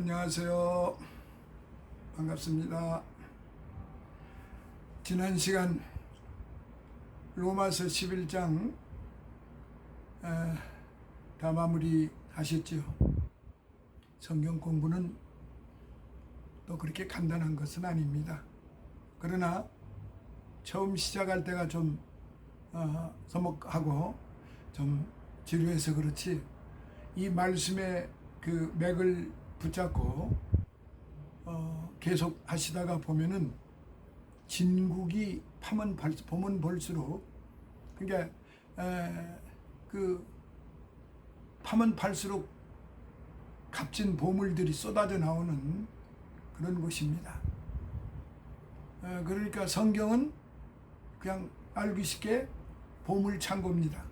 안녕하세요. 반갑습니다. 지난 시간 로마서 11장 다 마무리 하셨죠. 성경 공부는 또 그렇게 간단한 것은 아닙니다. 그러나 처음 시작할 때가 좀 서먹하고 좀 지루해서 그렇지, 이 말씀의 그 맥을 붙잡고 계속 하시다가 보면은 진국이 보면 볼수록, 그러니까 그 파면 팔수록 값진 보물들이 쏟아져 나오는 그런 곳입니다. 그러니까 성경은 그냥 알기 쉽게 보물 창고입니다.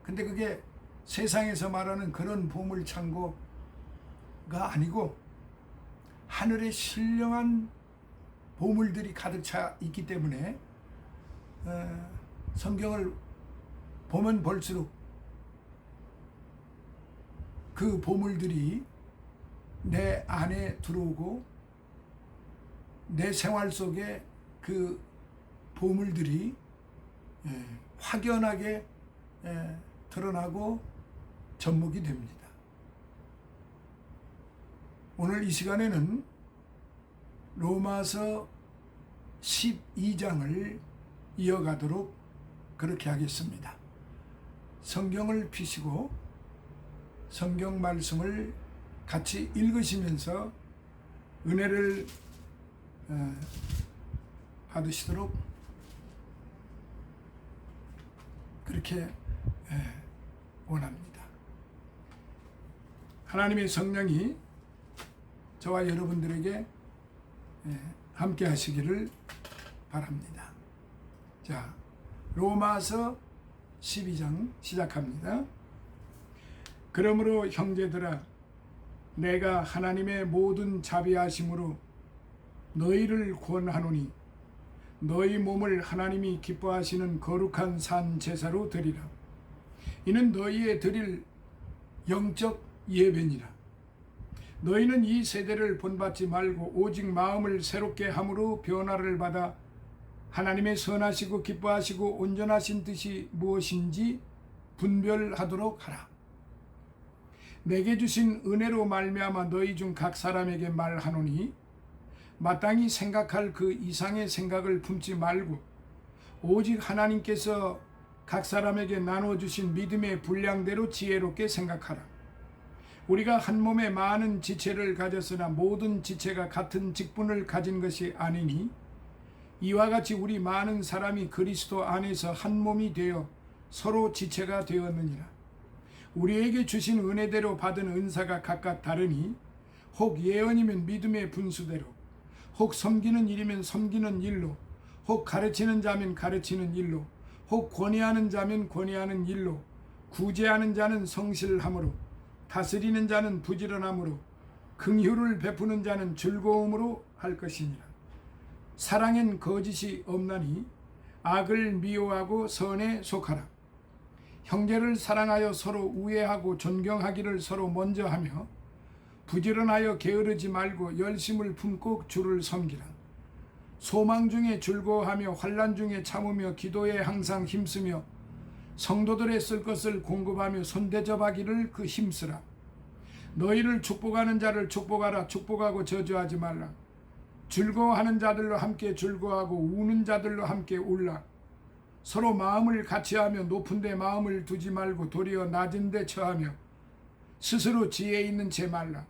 근데 그게 세상에서 말하는 그런 보물 창고가 아니고 하늘의 신령한 보물들이 가득 차 있기 때문에 성경을 보면 볼수록 그 보물들이 내 안에 들어오고 내 생활 속에 그 보물들이 확연하게 드러나고 접목이 됩니다. 오늘 이 시간에는 로마서 12장을 이어가도록 그렇게 하겠습니다. 성경을 펴시고 성경 말씀을 같이 읽으시면서 은혜를 받으시도록 그렇게 원합니다. 하나님의 성령이 저와 여러분들에게 함께 하시기를 바랍니다. 자, 로마서 12장 시작합니다. 그러므로 형제들아, 내가 하나님의 모든 자비하심으로 너희를 권하노니 너희 몸을 하나님이 기뻐하시는 거룩한 산 제사로 드리라. 이는 너희의 드릴 영적 예배니라. 너희는 이 세대를 본받지 말고 오직 마음을 새롭게 함으로 변화를 받아 하나님의 선하시고 기뻐하시고 온전하신 뜻이 무엇인지 분별하도록 하라. 내게 주신 은혜로 말미암아 너희 중 각 사람에게 말하노니 마땅히 생각할 그 이상의 생각을 품지 말고 오직 하나님께서 각 사람에게 나눠주신 믿음의 분량대로 지혜롭게 생각하라. 우리가 한 몸에 많은 지체를 가졌으나 모든 지체가 같은 직분을 가진 것이 아니니 이와 같이 우리 많은 사람이 그리스도 안에서 한 몸이 되어 서로 지체가 되었느니라. 우리에게 주신 은혜대로 받은 은사가 각각 다르니 혹 예언이면 믿음의 분수대로, 혹 섬기는 일이면 섬기는 일로, 혹 가르치는 자면 가르치는 일로, 혹 권위하는 자면 권위하는 일로, 구제하는 자는 성실함으로, 다스리는 자는 부지런함으로, 긍휼을 베푸는 자는 즐거움으로 할 것이니라. 사랑엔 거짓이 없나니 악을 미워하고 선에 속하라. 형제를 사랑하여 서로 우애하고 존경하기를 서로 먼저 하며 부지런하여 게으르지 말고 열심을 품고 주를 섬기라. 소망 중에 즐거워하며 환난 중에 참으며 기도에 항상 힘쓰며 성도들의 쓸 것을 공급하며 손대접하기를 그 힘쓰라. 너희를 축복하는 자를 축복하라. 축복하고 저주하지 말라. 즐거워하는 자들로 함께 즐거워하고 우는 자들로 함께 울라. 서로 마음을 같이하며 높은 데 마음을 두지 말고 도리어 낮은 데 처하며 스스로 지혜 있는 채 말라.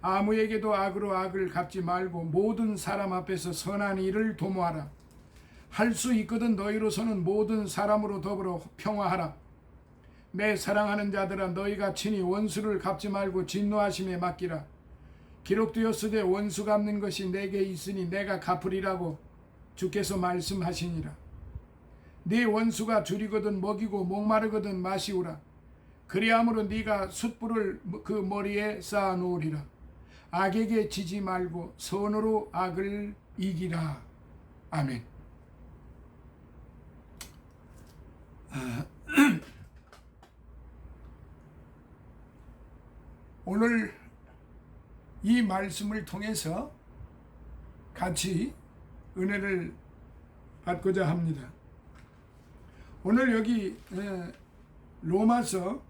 아무에게도 악으로 악을 갚지 말고 모든 사람 앞에서 선한 일을 도모하라. 할 수 있거든 너희로서는 모든 사람으로 더불어 평화하라. 내 사랑하는 자들아, 너희가 친히 원수를 갚지 말고 진노하심에 맡기라. 기록되었으되 원수 갚는 것이 내게 있으니 내가 갚으리라고 주께서 말씀하시니라. 네 원수가 줄이거든 먹이고 목마르거든 마시우라. 그리함으로 네가 숯불을 그 머리에 쌓아 놓으리라. 악에게 지지 말고 선으로 악을 이기라. 아멘. 오늘 이 말씀을 통해서 같이 은혜를 받고자 합니다. 오늘 여기 로마서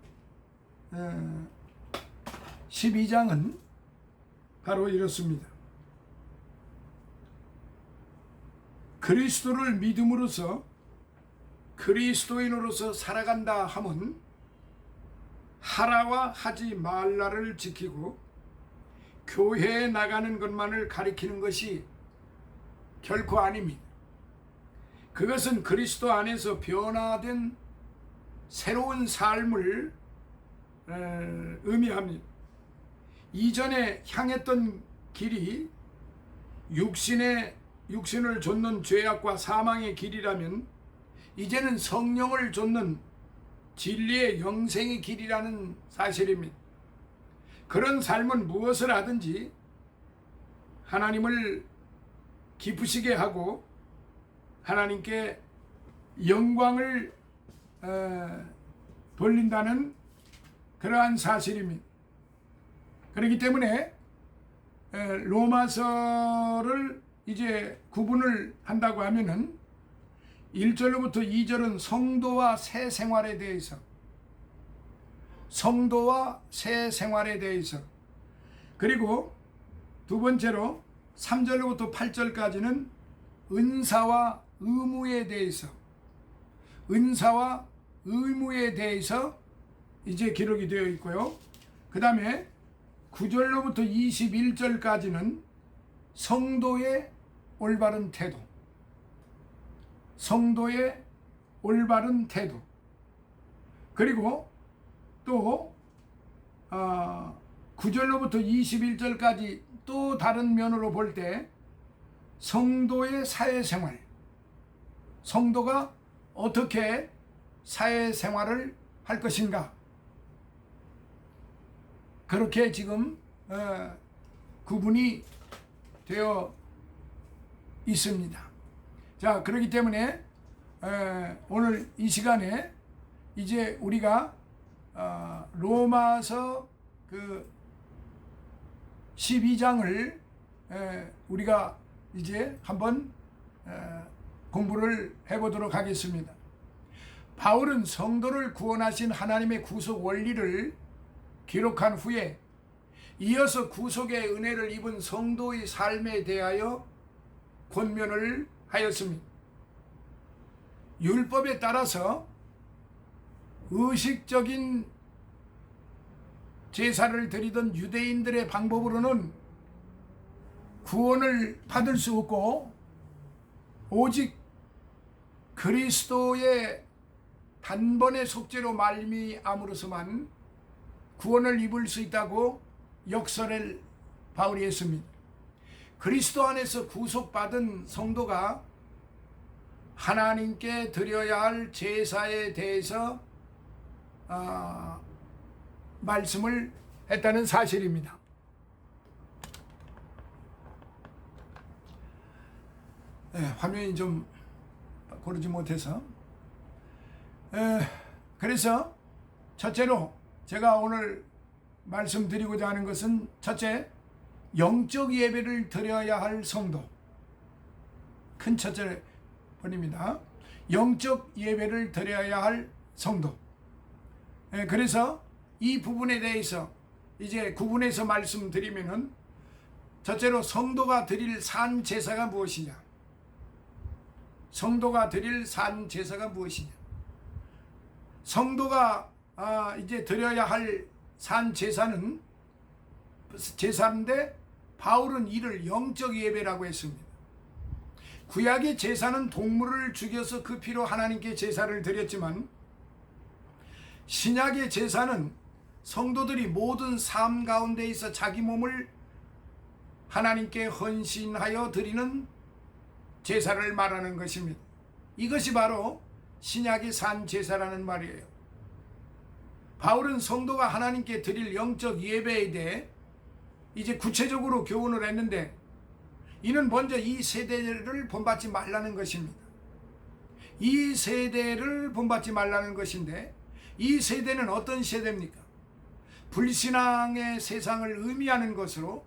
12장은 바로 이렇습니다. 그리스도를 믿음으로써 그리스도인으로서 살아간다 함은 하라와 하지 말라를 지키고 교회에 나가는 것만을 가리키는 것이 결코 아닙니다. 그것은 그리스도 안에서 변화된 새로운 삶을 의미합니다. 이전에 향했던 길이 육신을 좇는 죄악과 사망의 길이라면 이제는 성령을 좇는 진리의 영생의 길이라는 사실입니다. 그런 삶은 무엇을 하든지 하나님을 기쁘시게 하고 하나님께 영광을 돌린다는 그러한 사실입니다. 그렇기 때문에 로마서를 이제 구분을 한다고 하면은 1절로부터 2절은 성도와 새 생활에 대해서, 그리고 두 번째로 3절로부터 8절까지는 은사와 의무에 대해서 이제 기록이 되어 있고요. 그 다음에 9절로부터 21절까지는 성도의 올바른 태도, 그리고 또 9절로부터 21절까지 또 다른 면으로 볼 때 성도의 사회생활, 성도가 어떻게 사회생활을 할 것인가, 그렇게 지금 구분이 되어 있습니다. 자, 그렇기 때문에 오늘 이 시간에 이제 우리가 로마서 그 12장을 우리가 이제 한번 공부를 해보도록 하겠습니다. 바울은 성도를 구원하신 하나님의 구속 원리를 기록한 후에 이어서 구속의 은혜를 입은 성도의 삶에 대하여 권면을 하였습니다. 율법에 따라서 의식적인 제사를 드리던 유대인들의 방법으로는 구원을 받을 수 없고 오직 그리스도의 단번의 속죄로 말미암으로서만 구원을 입을 수 있다고 역설을 바울이 했습니다. 그리스도 안에서 구속받은 성도가 하나님께 드려야 할 제사에 대해서 말씀을 했다는 사실입니다. 화면이 좀 고르지 못해서 그래서 첫째로 제가 오늘 말씀드리고자 하는 것은 첫째, 영적 예배를 드려야 할 성도, 큰 첫째 번입니다. 영적 예배를 드려야 할 성도. 그래서 이 부분에 대해서 이제 구분해서 말씀드리면은 첫째로 성도가 드릴 산 제사가 무엇이냐? 성도가 이제 드려야 할 산 제사인데 바울은 이를 영적 예배라고 했습니다. 구약의 제사는 동물을 죽여서 그 피로 하나님께 제사를 드렸지만 신약의 제사는 성도들이 모든 삶 가운데 있어 자기 몸을 하나님께 헌신하여 드리는 제사를 말하는 것입니다. 이것이 바로 신약의 산 제사라는 말이에요. 바울은 성도가 하나님께 드릴 영적 예배에 대해 이제 구체적으로 교훈을 했는데 이는 먼저 이 세대를 본받지 말라는 것입니다. 이 세대를 본받지 말라는 것인데 이 세대는 어떤 세대입니까? 불신앙의 세상을 의미하는 것으로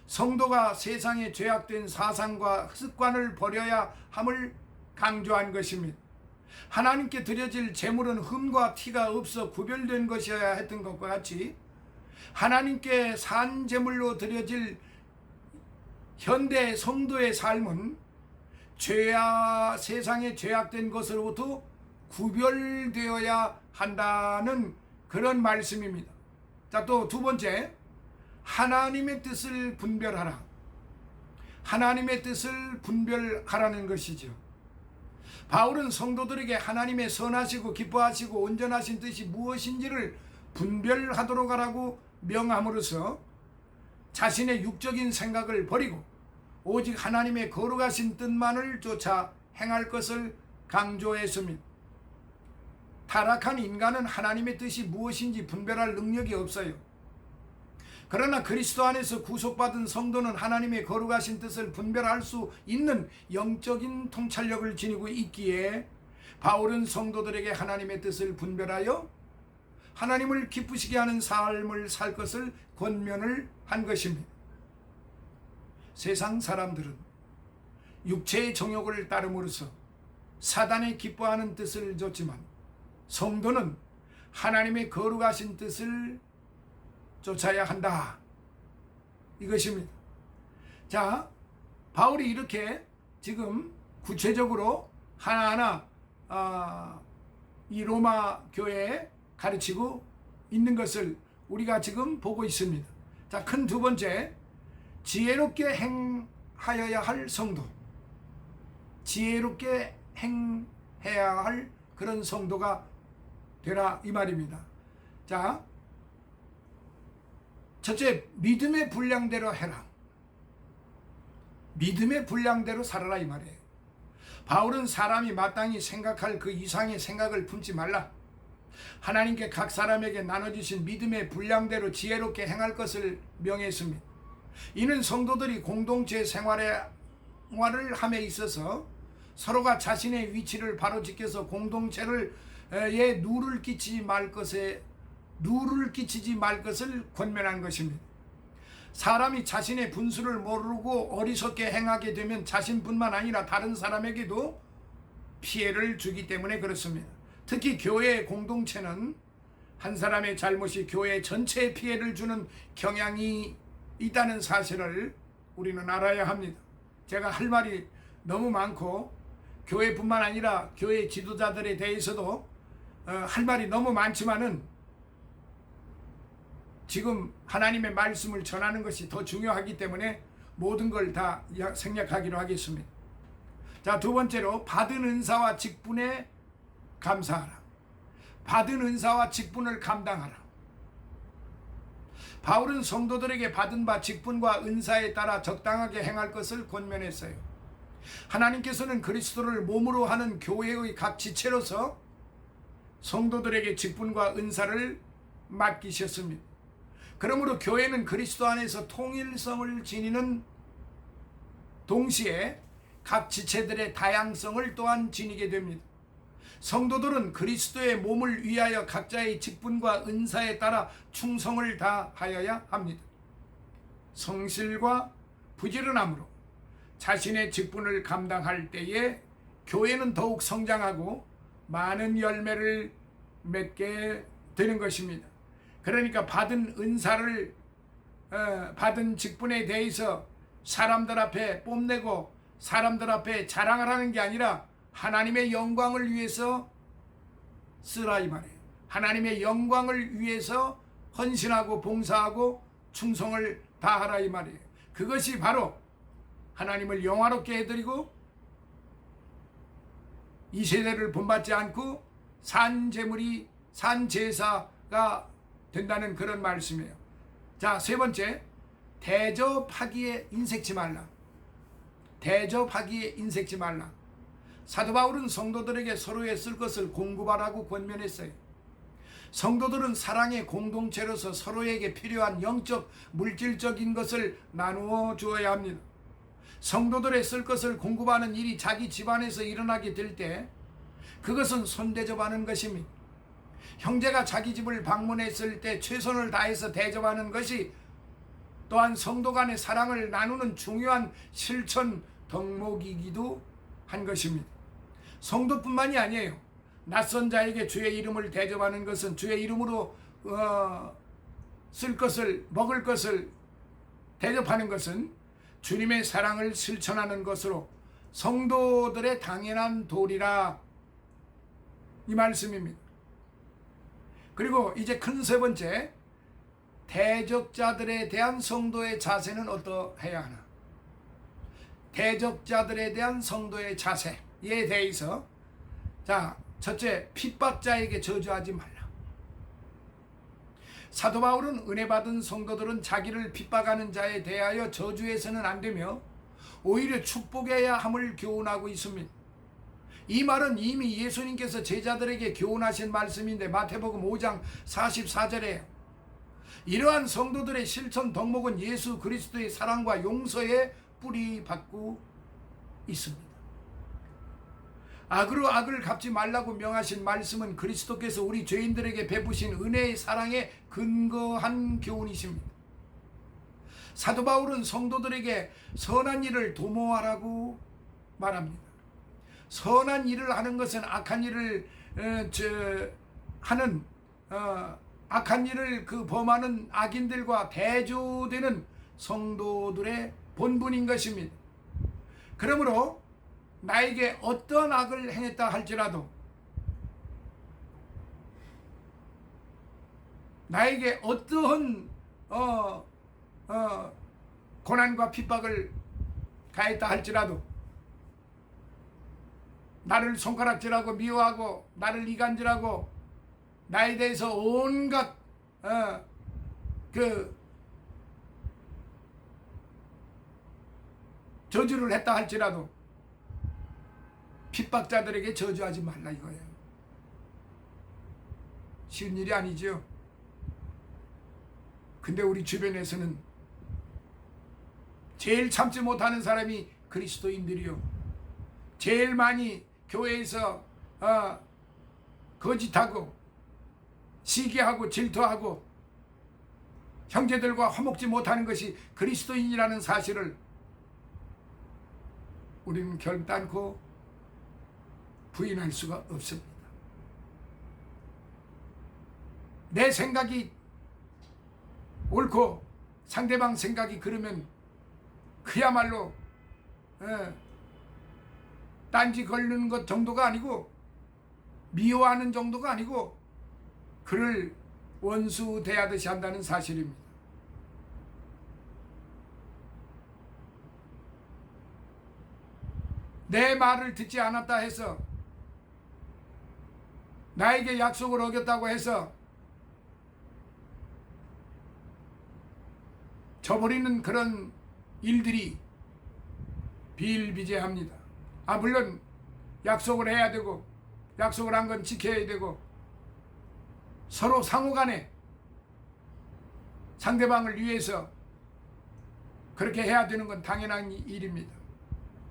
성도가 세상에 죄악된 사상과 습관을 버려야 함을 강조한 것입니다. 하나님께 드려질 제물은 흠과 티가 없어 구별된 것이어야 했던 것과 같이 하나님께 산 제물로 드려질 현대 성도의 삶은 세상에 죄악된 것으로부터 구별되어야 한다는 그런 말씀입니다. 자, 또 두 번째, 하나님의 뜻을 분별하라. 하나님의 뜻을 분별하라는 것이죠. 바울은 성도들에게 하나님의 선하시고 기뻐하시고 온전하신 뜻이 무엇인지를 분별하도록 하라고 명함으로써 자신의 육적인 생각을 버리고 오직 하나님의 거룩하신 뜻만을 쫓아 행할 것을 강조했습니다. 타락한 인간은 하나님의 뜻이 무엇인지 분별할 능력이 없어요. 그러나 그리스도 안에서 구속받은 성도는 하나님의 거룩하신 뜻을 분별할 수 있는 영적인 통찰력을 지니고 있기에 바울은 성도들에게 하나님의 뜻을 분별하여 하나님을 기쁘시게 하는 삶을 살 것을 권면을 한 것입니다. 세상 사람들은 육체의 정욕을 따름으로써 사단이 기뻐하는 뜻을 줬지만 성도는 하나님의 거룩하신 뜻을 쫓아야 한다, 이것입니다. 자, 바울이 이렇게 지금 구체적으로 하나하나 이 로마 교회에 가르치고 있는 것을 우리가 지금 보고 있습니다. 자, 큰 두 번째, 지혜롭게 행하여야 할 성도. 지혜롭게 행해야 할 그런 성도가 되라, 이 말입니다. 자, 첫째, 믿음의 분량대로 해라. 믿음의 분량대로 살아라, 이 말이에요. 바울은 사람이 마땅히 생각할 그 이상의 생각을 품지 말라. 하나님께 각 사람에게 나눠주신 믿음의 분량대로 지혜롭게 행할 것을 명했습니다. 이는 성도들이 공동체 생활을 함에 있어서 서로가 자신의 위치를 바로 지켜서 공동체를 누를 끼치지 말 것을 권면한 것입니다. 사람이 자신의 분수를 모르고 어리석게 행하게 되면 자신뿐만 아니라 다른 사람에게도 피해를 주기 때문에 그렇습니다. 특히 교회의 공동체는 한 사람의 잘못이 교회 전체에 피해를 주는 경향이 있다는 사실을 우리는 알아야 합니다. 제가 할 말이 너무 많고 교회뿐만 아니라 교회 지도자들에 대해서도 할 말이 너무 많지만은 지금 하나님의 말씀을 전하는 것이 더 중요하기 때문에 모든 걸 다 생략하기로 하겠습니다. 자, 두 번째로 받은 은사와 직분에 감사하라. 받은 은사와 직분을 감당하라. 바울은 성도들에게 받은 바 직분과 은사에 따라 적당하게 행할 것을 권면했어요. 하나님께서는 그리스도를 몸으로 하는 교회의 각 지체로서 성도들에게 직분과 은사를 맡기셨습니다. 그러므로 교회는 그리스도 안에서 통일성을 지니는 동시에 각 지체들의 다양성을 또한 지니게 됩니다. 성도들은 그리스도의 몸을 위하여 각자의 직분과 은사에 따라 충성을 다하여야 합니다. 성실과 부지런함으로 자신의 직분을 감당할 때에 교회는 더욱 성장하고 많은 열매를 맺게 되는 것입니다. 그러니까 받은 은사를 받은 직분에 대해서 사람들 앞에 뽐내고 사람들 앞에 자랑하라는 게 아니라 하나님의 영광을 위해서 쓰라, 이 말이에요. 하나님의 영광을 위해서 헌신하고 봉사하고 충성을 다하라, 이 말이에요. 그것이 바로 하나님을 영화롭게 해드리고 이 세대를 본받지 않고 산 제물이 산 제사가 된다는 그런 말씀이에요. 자, 세 번째, 대접하기에 인색지 말라. 대접하기에 인색지 말라. 사도 바울은 성도들에게 서로의 쓸 것을 공급하라고 권면했어요. 성도들은 사랑의 공동체로서 서로에게 필요한 영적, 물질적인 것을 나누어 주어야 합니다. 성도들의 쓸 것을 공급하는 일이 자기 집안에서 일어나게 될 때 그것은 손대접하는 것입니다. 형제가 자기 집을 방문했을 때 최선을 다해서 대접하는 것이 또한 성도 간의 사랑을 나누는 중요한 실천 덕목이기도 한 것입니다. 성도뿐만이 아니에요. 낯선 자에게 주의 이름을 대접하는 것은 주의 이름으로 쓸 것을, 먹을 것을 대접하는 것은 주님의 사랑을 실천하는 것으로 성도들의 당연한 도리라, 이 말씀입니다. 그리고 이제 큰 세 번째, 대적자들에 대한 성도의 자세는 어떠해야 하나? 대적자들에 대한 성도의 자세에 대해서, 자, 첫째, 핍박자에게 저주하지 말라. 사도 바울은 은혜 받은 성도들은 자기를 핍박하는 자에 대하여 저주해서는 안 되며 오히려 축복해야 함을 교훈하고 있습니다. 이 말은 이미 예수님께서 제자들에게 교훈하신 말씀인데 마태복음 5장 44절에 이러한 성도들의 실천 덕목은 예수 그리스도의 사랑과 용서에 뿌리 받고 있습니다. 악으로 악을 갚지 말라고 명하신 말씀은 그리스도께서 우리 죄인들에게 베푸신 은혜의 사랑에 근거한 교훈이십니다. 사도 바울은 성도들에게 선한 일을 도모하라고 말합니다. 선한 일을 하는 것은 악한 일을 악한 일을 범하는 악인들과 대조되는 성도들의 본분인 것입니다. 그러므로 나에게 어떤 악을 행했다 할지라도, 나에게 어떠한 고난과 핍박을 가했다 할지라도, 나를 손가락질하고 미워하고 나를 이간질하고 나에 대해서 온갖 저주를 했다 할지라도 핍박자들에게 저주하지 말라 이거예요. 쉬운 일이 아니죠. 근데 우리 주변에서는 제일 참지 못하는 사람이 그리스도인들이요, 제일 많이 교회에서 거짓하고 시기하고 질투하고 형제들과 화목지 못하는 것이 그리스도인이라는 사실을 우리는 결단코 부인할 수가 없습니다. 내 생각이 옳고 상대방 생각이 그러면 그야말로 딴지 걸리는 것 정도가 아니고, 미워하는 정도가 아니고 그를 원수 대하듯이 한다는 사실입니다. 내 말을 듣지 않았다 해서, 나에게 약속을 어겼다고 해서 저버리는 그런 일들이 비일비재합니다. 물론 약속을 해야 되고 약속을 한 건 지켜야 되고 서로 상호간에 상대방을 위해서 그렇게 해야 되는 건 당연한 일입니다.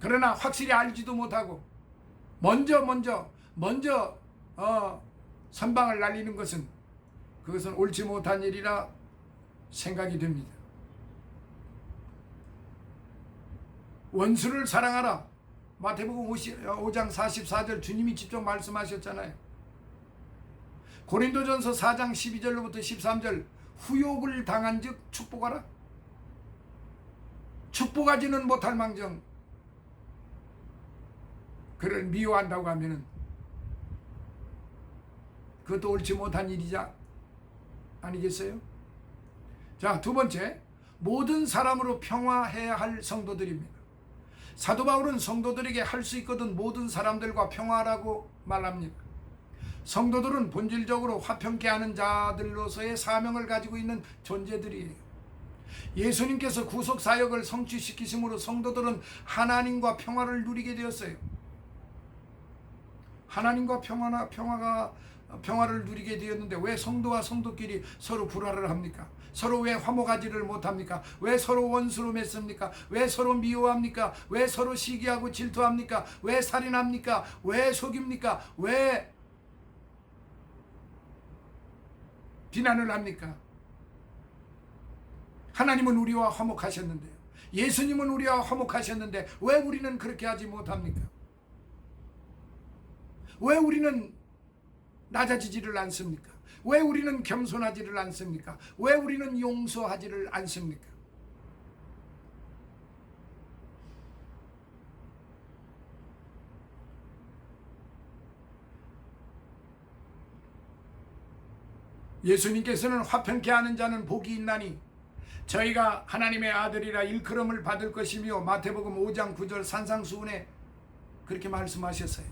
그러나 확실히 알지도 못하고 먼저 선방을 날리는 것은, 그것은 옳지 못한 일이라 생각이 됩니다. 원수를 사랑하라. 마태복음 5장 44절 주님이 직접 말씀하셨잖아요. 고린도전서 4장 12절로부터 13절 후욕을 당한 즉 축복하라. 축복하지는 못할 망정 그를 미워한다고 하면은 그것도 옳지 못한 일이자 아니겠어요? 자, 두 번째, 모든 사람으로 평화해야 할 성도들입니다. 사도 바울은 성도들에게 할 수 있거든 모든 사람들과 평화라고 말합니다. 성도들은 본질적으로 화평케 하는 자들로서의 사명을 가지고 있는 존재들이에요. 예수님께서 구속 사역을 성취시키심으로 성도들은 하나님과 평화를 누리게 되었어요. 하나님과 평화를 누리게 되었는데 왜 성도와 성도끼리 서로 불화를 합니까? 서로 왜 화목하지를 못합니까? 왜 서로 원수로 맺습니까? 왜 서로 미워합니까? 왜 서로 시기하고 질투합니까? 왜 살인합니까? 왜 속입니까? 왜 비난을 합니까? 하나님은 우리와 화목하셨는데요. 예수님은 우리와 화목하셨는데 왜 우리는 그렇게 하지 못합니까? 왜 우리는 낮아지지를 않습니까? 왜 우리는 겸손하지를 않습니까? 왜 우리는 용서하지를 않습니까? 예수님께서는 화평케 하는 자는 복이 있나니 저희가 하나님의 아들이라 일컬음을 받을 것이며 마태복음 5장 9절 산상수훈에 그렇게 말씀하셨어요.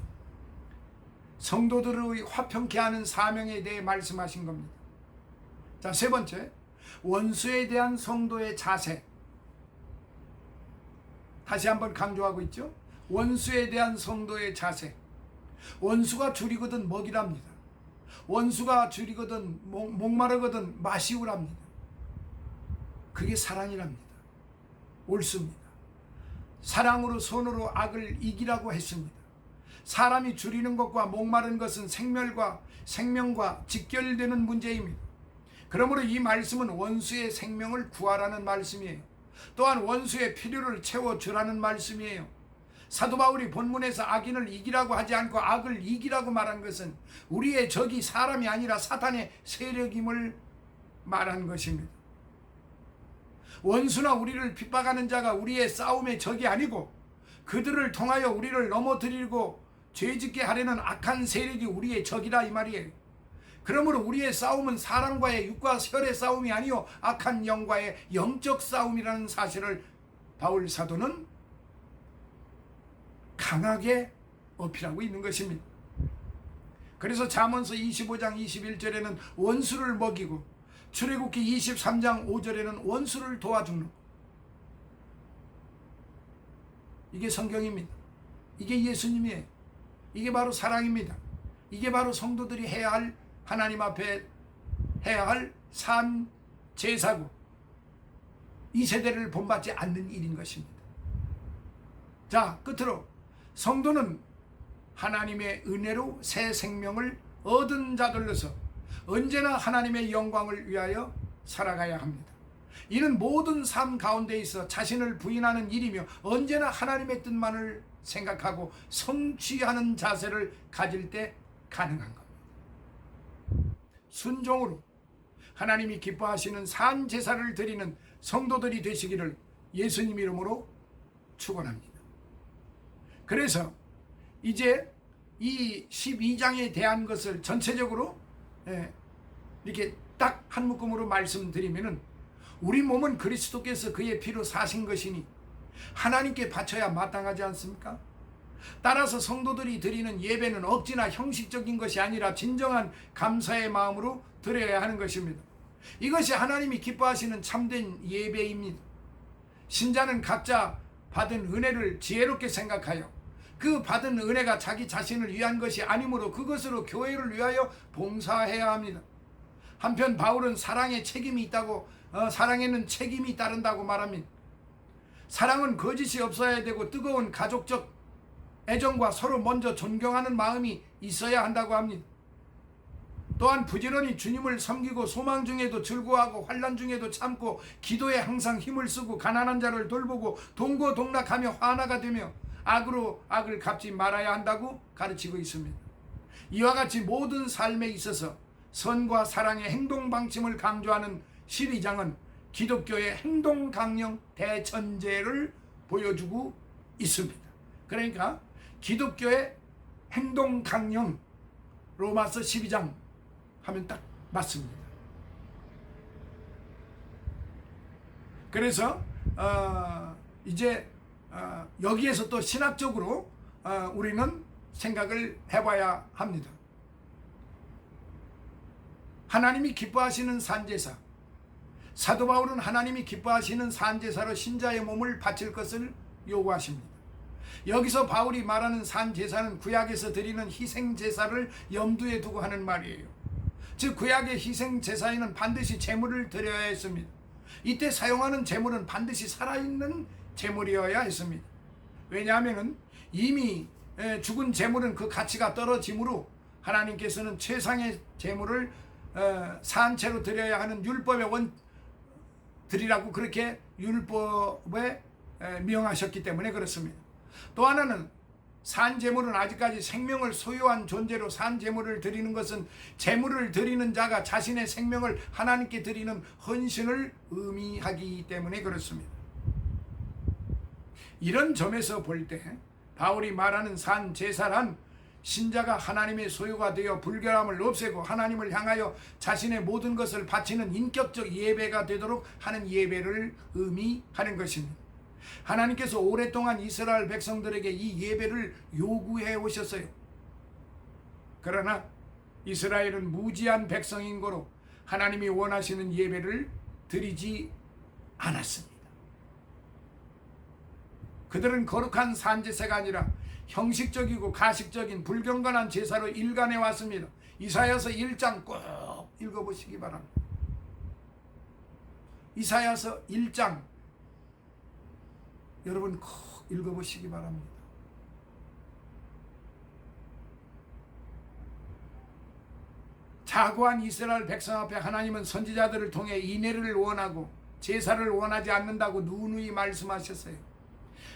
성도들의 화평케 하는 사명에 대해 말씀하신 겁니다. 자, 세 번째, 원수에 대한 성도의 자세. 다시 한번 강조하고 있죠. 원수에 대한 성도의 자세. 원수가 줄이거든 먹이랍니다. 원수가 줄이거든 목마르거든 마시우랍니다. 그게 사랑이랍니다. 옳습니다. 사랑으로 손으로 악을 이기라고 했습니다. 사람이 줄이는 것과 목마른 것은 생명과 직결되는 문제입니다. 그러므로 이 말씀은 원수의 생명을 구하라는 말씀이에요. 또한 원수의 필요를 채워주라는 말씀이에요. 사도 바울이 본문에서 악인을 이기라고 하지 않고 악을 이기라고 말한 것은 우리의 적이 사람이 아니라 사탄의 세력임을 말한 것입니다. 원수나 우리를 핍박하는 자가 우리의 싸움의 적이 아니고 그들을 통하여 우리를 넘어뜨리고 죄짓게 하려는 악한 세력이 우리의 적이라 이 말이에요. 그러므로 우리의 싸움은 사람과의 육과 혈의 싸움이 아니요 악한 영과의 영적 싸움이라는 사실을 바울 사도는 강하게 어필하고 있는 것입니다. 그래서 잠언서 25장 21절에는 원수를 먹이고 출애굽기 23장 5절에는 원수를 도와주는, 이게 성경입니다. 이게 예수님이에요. 이게 바로 사랑입니다. 이게 바로 성도들이 해야 할, 하나님 앞에 해야 할 산 제사고 이 세대를 본받지 않는 일인 것입니다. 자, 끝으로 성도는 하나님의 은혜로 새 생명을 얻은 자들로서 언제나 하나님의 영광을 위하여 살아가야 합니다. 이는 모든 삶 가운데 있어 자신을 부인하는 일이며 언제나 하나님의 뜻만을 생각하고 성취하는 자세를 가질 때 가능한 겁니다. 순종으로 하나님이 기뻐하시는 산 제사를 드리는 성도들이 되시기를 예수님 이름으로 축원합니다. 그래서 이제 이 12장에 대한 것을 전체적으로 이렇게 딱 한 묶음으로 말씀드리면은, 우리 몸은 그리스도께서 그의 피로 사신 것이니 하나님께 바쳐야 마땅하지 않습니까? 따라서 성도들이 드리는 예배는 억지나 형식적인 것이 아니라 진정한 감사의 마음으로 드려야 하는 것입니다. 이것이 하나님이 기뻐하시는 참된 예배입니다. 신자는 각자 받은 은혜를 지혜롭게 생각하여 그 받은 은혜가 자기 자신을 위한 것이 아니므로 그것으로 교회를 위하여 봉사해야 합니다. 한편 바울은 사랑에 책임이 있다고, 사랑에는 책임이 따른다고 말합니다. 사랑은 거짓이 없어야 되고 뜨거운 가족적 애정과 서로 먼저 존경하는 마음이 있어야 한다고 합니다. 또한 부지런히 주님을 섬기고 소망 중에도 즐거워하고 환난 중에도 참고 기도에 항상 힘을 쓰고 가난한 자를 돌보고 동고동락하며 화나가 되며 악으로 악을 갚지 말아야 한다고 가르치고 있습니다. 이와 같이 모든 삶에 있어서 선과 사랑의 행동 방침을 강조하는 12장은 기독교의 행동 강령 대천제를 보여주고 있습니다. 그러니까 기독교의 행동 강령 로마서 12장 하면 딱 맞습니다. 그래서 이제 여기에서 또 신학적으로 우리는 생각을 해봐야 합니다. 하나님이 기뻐하시는 산제사, 사도 바울은 하나님이 기뻐하시는 산제사로 신자의 몸을 바칠 것을 요구하십니다. 여기서 바울이 말하는 산제사는 구약에서 드리는 희생제사를 염두에 두고 하는 말이에요. 즉 구약의 희생제사에는 반드시 제물을 드려야 했습니다. 이때 사용하는 제물은 반드시 살아있는 제물이어야 했습니다. 왜냐하면 이미 죽은 제물은 그 가치가 떨어지므로 하나님께서는 최상의 제물을 산채로 드려야 하는 율법의 드리라고 그렇게 율법에 명하셨기 때문에 그렇습니다. 또 하나는 산제물은 아직까지 생명을 소유한 존재로 산제물을 드리는 것은 제물을 드리는 자가 자신의 생명을 하나님께 드리는 헌신을 의미하기 때문에 그렇습니다. 이런 점에서 볼 때 바울이 말하는 산제사란 신자가 하나님의 소유가 되어 불결함을 없애고 하나님을 향하여 자신의 모든 것을 바치는 인격적 예배가 되도록 하는 예배를 의미하는 것입니다. 하나님께서 오랫동안 이스라엘 백성들에게 이 예배를 요구해 오셨어요. 그러나 이스라엘은 무지한 백성인 거로 하나님이 원하시는 예배를 드리지 않았습니다. 그들은 거룩한 산제사가 아니라 형식적이고 가식적인 불경건한 제사로 일관해 왔습니다. 이사야서 1장 꼭 읽어보시기 바랍니다. 이사야서 1장 여러분 꼭 읽어보시기 바랍니다. 자고한 이스라엘 백성 앞에 하나님은 선지자들을 통해 인애를 원하고 제사를 원하지 않는다고 누누이 말씀하셨어요.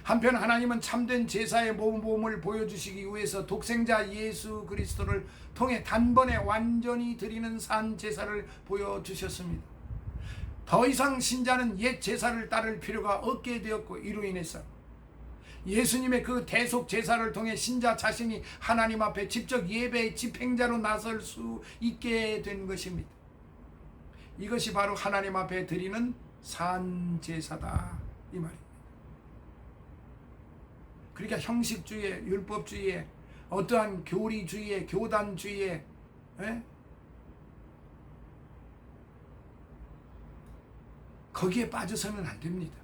한편 하나님은 참된 제사의 몸을 보여주시기 위해서 독생자 예수 그리스도를 통해 단번에 완전히 드리는 산 제사를 보여주셨습니다. 더 이상 신자는 옛 제사를 따를 필요가 없게 되었고 이로 인해서 예수님의 그 대속 제사를 통해 신자 자신이 하나님 앞에 직접 예배의 집행자로 나설 수 있게 된 것입니다. 이것이 바로 하나님 앞에 드리는 산 제사다 이 말입니다. 그러니까 형식주의에, 율법주의에, 어떠한 교리주의에, 교단주의에 거기에 빠져서는 안 됩니다.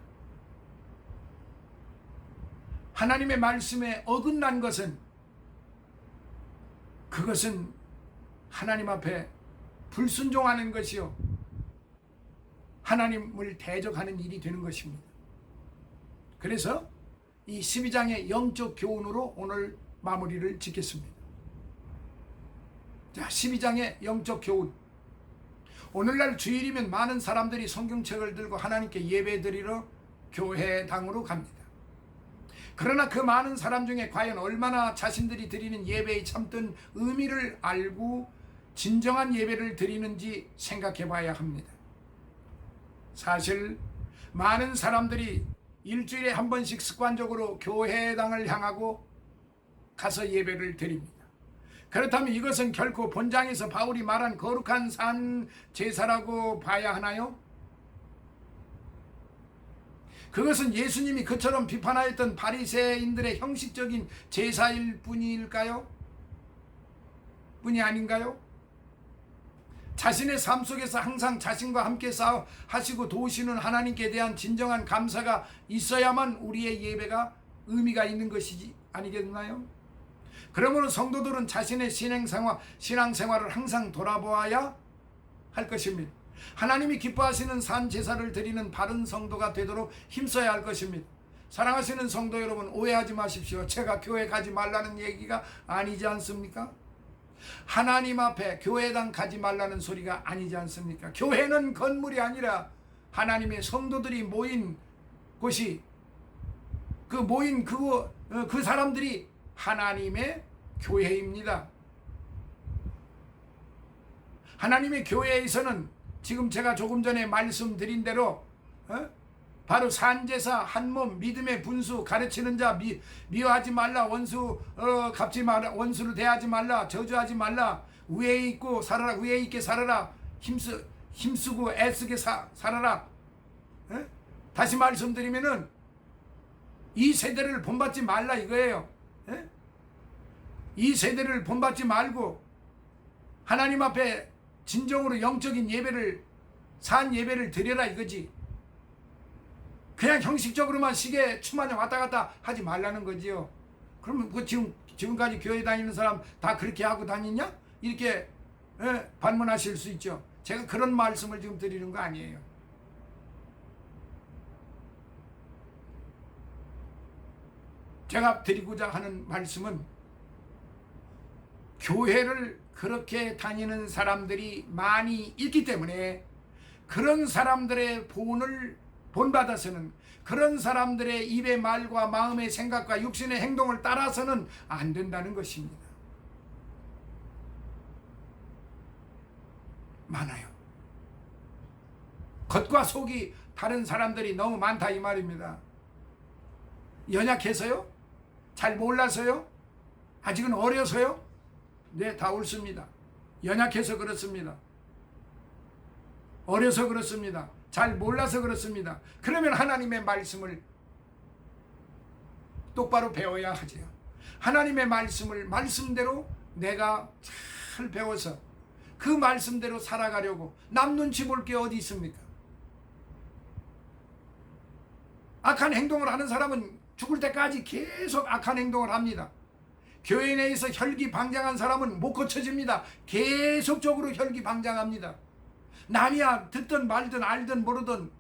하나님의 말씀에 어긋난 것은 그것은 하나님 앞에 불순종하는 것이요 하나님을 대적하는 일이 되는 것입니다. 그래서 이 12장의 영적 교훈으로 오늘 마무리를 짓겠습니다. 자, 12장의 영적 교훈. 오늘날 주일이면 많은 사람들이 성경책을 들고 하나님께 예배드리러 교회당으로 갑니다. 그러나 그 많은 사람 중에 과연 얼마나 자신들이 드리는 예배의 참된 의미를 알고 진정한 예배를 드리는지 생각해 봐야 합니다. 사실 많은 사람들이 일주일에 한 번씩 습관적으로 교회당을 향하고 가서 예배를 드립니다. 그렇다면 이것은 결코 본장에서 바울이 말한 거룩한 산 제사라고 봐야 하나요? 그것은 예수님이 그처럼 비판하였던 바리새인들의 형식적인 제사일 뿐이 아닌가요? 자신의 삶 속에서 항상 자신과 함께 싸워 하시고 도우시는 하나님께 대한 진정한 감사가 있어야만 우리의 예배가 의미가 있는 것이지 아니겠나요? 그러므로 성도들은 자신의 신앙생활을 항상 돌아보아야 할 것입니다. 하나님이 기뻐하시는 산 제사를 드리는 바른 성도가 되도록 힘써야 할 것입니다. 사랑하시는 성도 여러분, 오해하지 마십시오. 제가 교회 가지 말라는 얘기가 아니지 않습니까? 하나님 앞에 교회당 가지 말라는 소리가 아니지 않습니까? 교회는 건물이 아니라 하나님의 성도들이 모인 곳이 그 사람들이 하나님의 교회입니다. 하나님의 교회에서는 지금 제가 조금 전에 말씀드린 대로 바로 산제사, 한몸, 믿음의 분수, 가르치는 자, 미워하지 말라, 갚지 말라, 원수를 대하지 말라, 저주하지 말라, 위에 있고 살아라, 위에 있게 살아라, 힘쓰고 애쓰게 살아라. 다시 말씀드리면은 이 세대를 본받지 말라 이거예요. 이 세대를 본받지 말고 하나님 앞에 진정으로 영적인 예배를, 산 예배를 드려라 이거지. 그냥 형식적으로만 시계 춤하냐 왔다 갔다 하지 말라는 거지요. 그러면 지금까지 교회 다니는 사람 다 그렇게 하고 다니냐? 이렇게 반문하실 수 있죠. 제가 그런 말씀을 지금 드리는 거 아니에요. 제가 드리고자 하는 말씀은 교회를 그렇게 다니는 사람들이 많이 있기 때문에 그런 사람들의 본을 본받아서는, 그런 사람들의 입의 말과 마음의 생각과 육신의 행동을 따라서는 안 된다는 것입니다. 많아요. 겉과 속이 다른 사람들이 너무 많다 이 말입니다. 연약해서요? 잘 몰라서요? 아직은 어려서요? 네, 다 옳습니다. 연약해서 그렇습니다. 어려서 그렇습니다. 잘 몰라서 그렇습니다. 그러면 하나님의 말씀을 똑바로 배워야 하죠. 하나님의 말씀을 말씀대로 내가 잘 배워서 그 말씀대로 살아가려고 남 눈치 볼 게 어디 있습니까? 악한 행동을 하는 사람은 죽을 때까지 계속 악한 행동을 합니다. 교회 내에서 혈기방장한 사람은 못 고쳐집니다. 계속적으로 혈기방장합니다. 남이야 듣든 말든 알든 모르든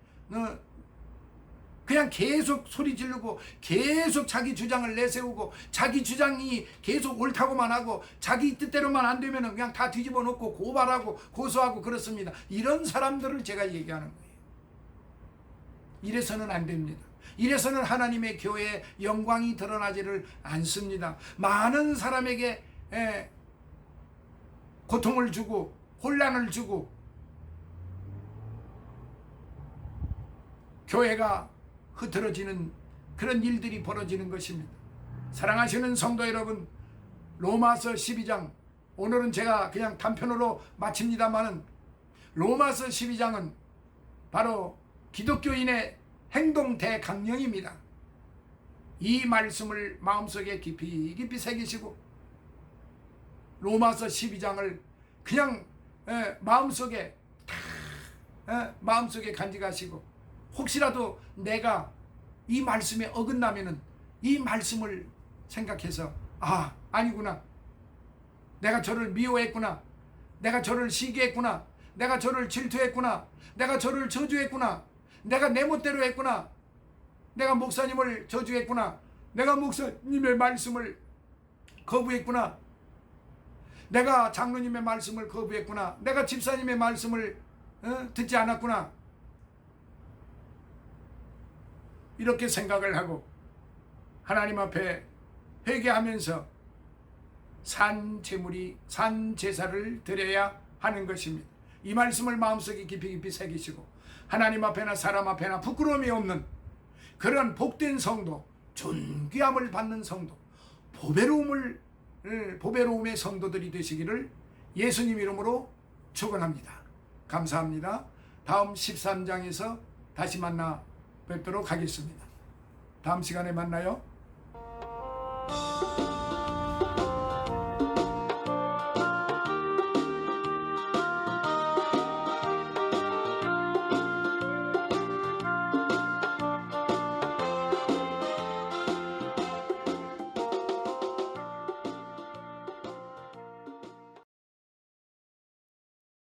그냥 계속 소리 지르고 계속 자기 주장을 내세우고 자기 주장이 계속 옳다고만 하고 자기 뜻대로만 안 되면 그냥 다 뒤집어 놓고 고발하고 고소하고 그렇습니다. 이런 사람들을 제가 얘기하는 거예요. 이래서는 안 됩니다. 이래서는 하나님의 교회에 영광이 드러나지를 않습니다. 많은 사람에게 고통을 주고 혼란을 주고 교회가 흐트러지는 그런 일들이 벌어지는 것입니다. 사랑하시는 성도 여러분, 로마서 12장, 오늘은 제가 그냥 단편으로 마칩니다만은 로마서 12장은 바로 기독교인의 행동 대강령입니다. 이 말씀을 마음속에 깊이 깊이 새기시고 로마서 12장을 그냥 마음속에 간직하시고, 혹시라도 내가 이 말씀에 어긋나면은 이 말씀을 생각해서 아니구나, 내가 저를 미워했구나, 내가 저를 시기했구나, 내가 저를 질투했구나, 내가 저를 저주했구나, 내가 내 멋대로 했구나, 내가 목사님을 저주했구나, 내가 목사님의 말씀을 거부했구나, 내가 장로님의 말씀을 거부했구나, 내가 집사님의 말씀을 듣지 않았구나, 이렇게 생각을 하고 하나님 앞에 회개하면서 산 제사를 드려야 하는 것입니다. 이 말씀을 마음속에 깊이 깊이 새기시고 하나님 앞에나 사람 앞에나 부끄러움이 없는 그런 복된 성도, 존귀함을 받는 성도, 보배로움의 성도들이 되시기를 예수님 이름으로 축원합니다. 감사합니다. 다음 13장에서 다시 만나 뵙도록 하겠습니다. 다음 시간에 만나요.